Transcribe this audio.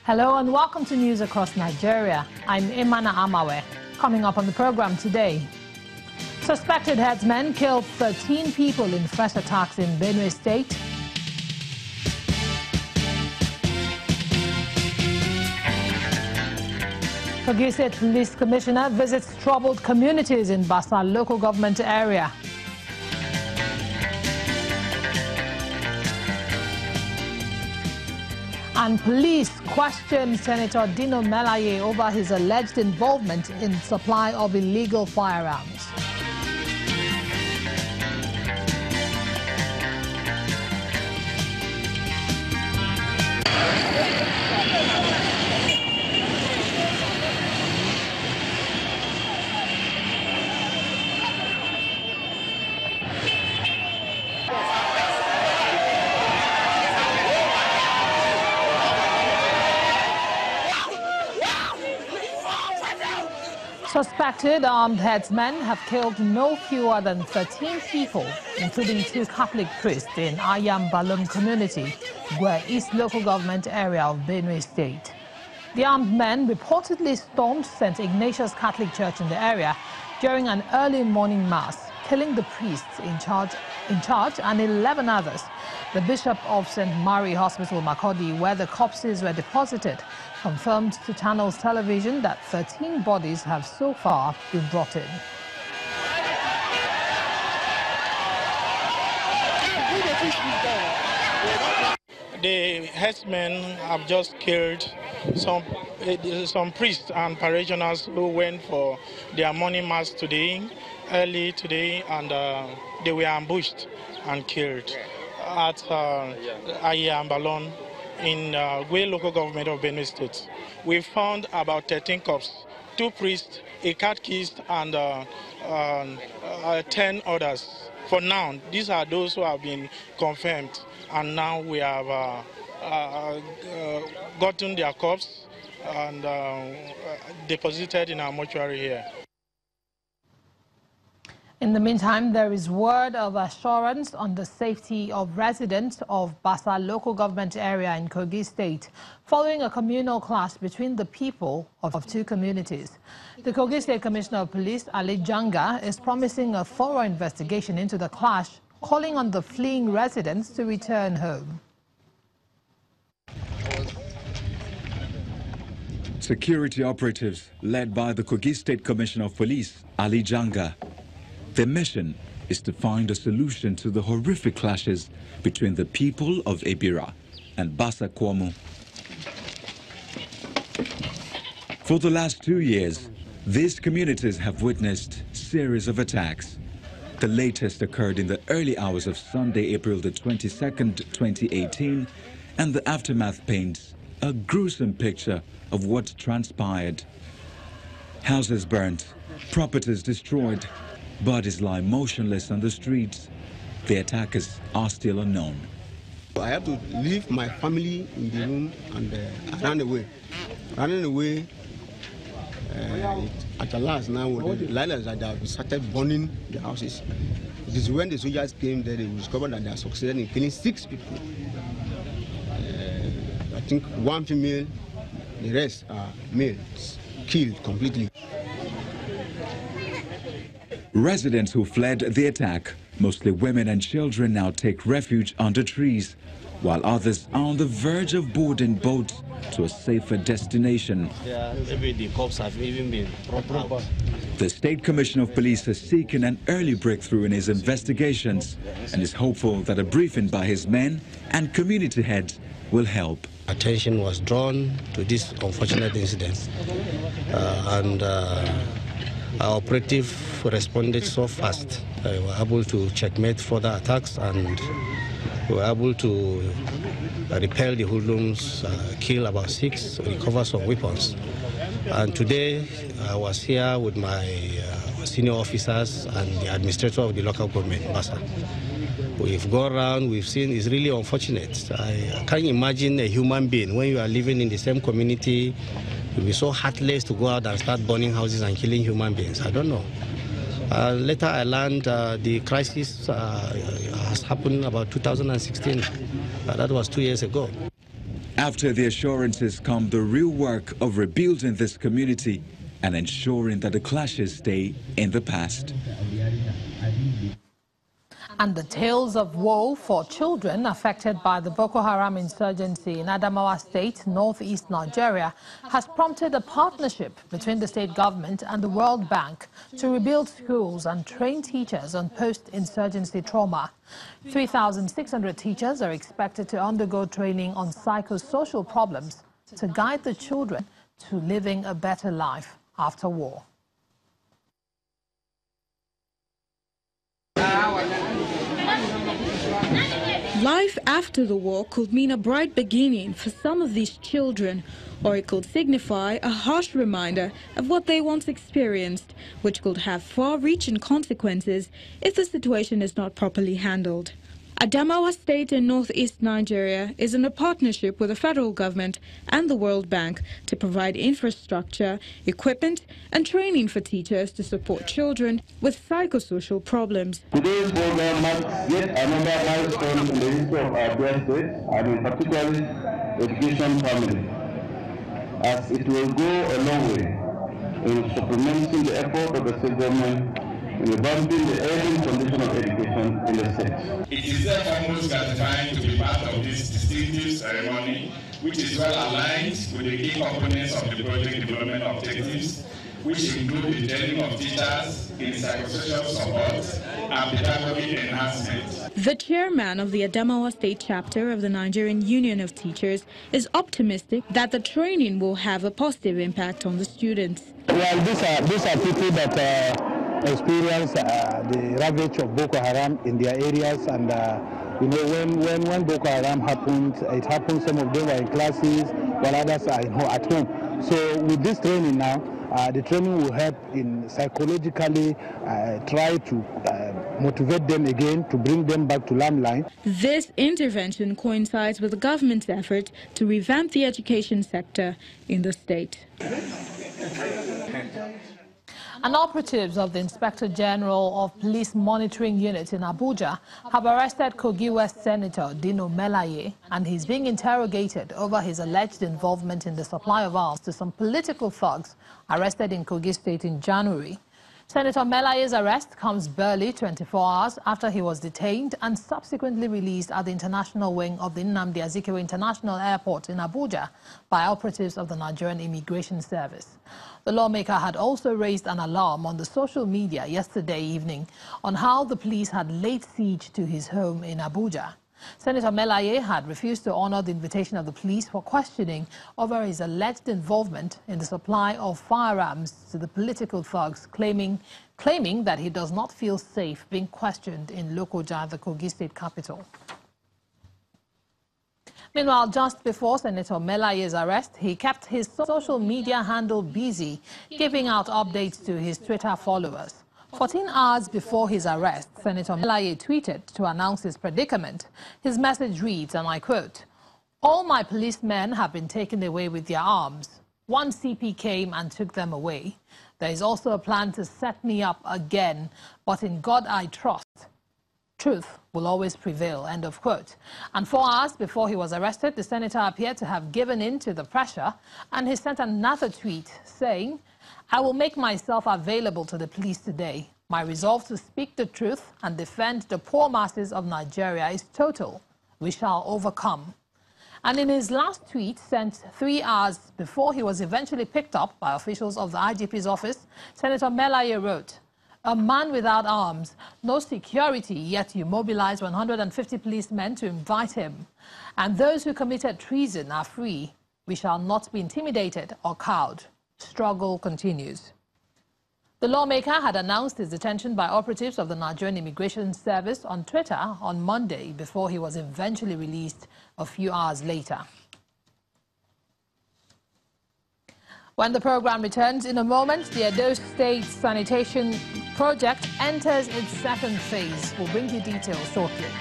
Hello and welcome to News Across Nigeria. I'm Imana Amawe. Coming up on the program today, suspected headsmen killed 13 people in fresh attacks in Benue State. Kogi State Police Commissioner visits troubled communities in Basa local government area. And police question Senator Dino Melaye over his alleged involvement in supply of illegal firearms. Suspected armed headsmen have killed no fewer than 13 people, including 2 Catholic priests in Ayambalum community, Gwe East local government area of Benue State. The armed men reportedly stormed St. Ignatius Catholic Church in the area during an early morning mass, killing the priests in charge and 11 others. The Bishop of St. Mary Hospital, Makurdi, where the corpses were deposited, confirmed to Channels Television that 13 bodies have so far been brought in. The herdsmen have just killed some priests and parishioners who went for their morning mass early today, and they were ambushed and killed at Ayambalon in Gwe local government of Benue State. We found about 13 corpses, 2 priests, a catechist, and 10 others. For now, these are those who have been confirmed, and now we have gotten their corpses and deposited in our mortuary here. In the meantime, there is word of assurance on the safety of residents of Basa local government area in Kogi State following a communal clash between the people of 2 communities. The Kogi State Commissioner of Police, Ali Janga, is promising a thorough investigation into the clash, calling on the fleeing residents to return home. Security operatives led by the Kogi State Commissioner of Police, Ali Janga. Their mission is to find a solution to the horrific clashes between the people of Ebira and Basa Kwamu. For the last 2 years, these communities have witnessed a series of attacks. The latest occurred in the early hours of Sunday, April the 22nd, 2018, and the aftermath paints a gruesome picture of what transpired. Houses burnt, properties destroyed, bodies lie motionless on the streets. The attackers are still unknown. I have to leave my family in the room and run away. Running away, at the last now, the lilacs that have started burning the houses. It is when the soldiers came there, they discovered that they are succeeded in killing 6 people. I think 1 female, the rest are males, killed completely. Residents who fled the attack, mostly women and children, now take refuge under trees, while others are on the verge of boarding boats to a safer destination. Maybe the cops have even been brought out. The State Commissioner of Police has seeking an early breakthrough in his investigations and is hopeful that a briefing by his men and community heads will help. Attention was drawn to this unfortunate incident, and our operative responded so fast. We were able to checkmate further attacks, and we were able to repel the hoodlums, kill about 6, recover some weapons. And today I was here with my senior officers and the administrator of the local government, Basa. We've gone around, we've seen, it's really unfortunate. I can't imagine a human being, when you are living in the same community, you'll be so heartless to go out and start burning houses and killing human beings. I don't know. Later I learned the crisis has happened about 2016. That was 2 years ago. After the assurances come the real work of rebuilding this community and ensuring that the clashes stay in the past. And the tales of woe for children affected by the Boko Haram insurgency in Adamawa State, northeast Nigeria, has prompted a partnership between the state government and the World Bank to rebuild schools and train teachers on post-insurgency trauma. 3,600 teachers are expected to undergo training on psychosocial problems to guide the children to living a better life after war. Life after the war could mean a bright beginning for some of these children, or it could signify a harsh reminder of what they once experienced, which could have far-reaching consequences if the situation is not properly handled. Adamawa State in northeast Nigeria is in a partnership with the federal government and the World Bank to provide infrastructure, equipment and training for teachers to support children with psychosocial problems. Today's program marks yet another milestone in the history of our dear state, and in particular education family, as it will go a long way in supplementing the effort of the state government in revamping the early condition of education in the state. It is therefore most gratifying to be part of this distinctive ceremony, which is well aligned with the key components of the project development objectives, which include the training of teachers in psychosocial support and pedagogic enhancement. The chairman of the Adamawa State chapter of the Nigerian Union of Teachers is optimistic that the training will have a positive impact on the students. Well, these are people that experience the ravage of Boko Haram in their areas, and you know, when Boko Haram happened, it happened some of them were in classes while others are at home. So with this training now, the training will help in psychologically try to motivate them again, to bring them back to limelight. This intervention coincides with the government's effort to revamp the education sector in the state. And operatives of the Inspector General of Police Monitoring Unit in Abuja have arrested Kogi West Senator Dino Melaye, and he's being interrogated over his alleged involvement in the supply of arms to some political thugs arrested in Kogi State in January. Senator Melaye's arrest comes barely 24 hours after he was detained and subsequently released at the international wing of the Nnamdi Azikiwe International Airport in Abuja by operatives of the Nigerian Immigration Service. The lawmaker had also raised an alarm on the social media yesterday evening on how the police had laid siege to his home in Abuja. Senator Melaye had refused to honor the invitation of the police for questioning over his alleged involvement in the supply of firearms to the political thugs, claiming that he does not feel safe being questioned in Lokoja, the Kogi State capital. Meanwhile, just before Senator Melaye's arrest, he kept his social media handle busy, giving out updates to his Twitter followers. 14 hours before his arrest, Senator Melaye tweeted to announce his predicament. His message reads, and I quote, "All my policemen have been taken away with their arms. One CP came and took them away. There is also a plan to set me up again, but in God I trust. Truth will always prevail," end of quote. And 4 hours before he was arrested, the senator appeared to have given in to the pressure, and he sent another tweet saying, "I will make myself available to the police today. My resolve to speak the truth and defend the poor masses of Nigeria is total. We shall overcome." And in his last tweet, sent 3 hours before he was eventually picked up by officials of the IGP's office, Senator Melaye wrote, "A man without arms, no security, yet you mobilize 150 policemen to invite him. And those who committed treason are free. We shall not be intimidated or cowed. Struggle continues." The lawmaker had announced his detention by operatives of the Nigerian Immigration Service on Twitter on Monday before he was eventually released a few hours later. When the program returns in a moment, the Edo State Sanitation Project enters its second phase. We'll bring you details shortly.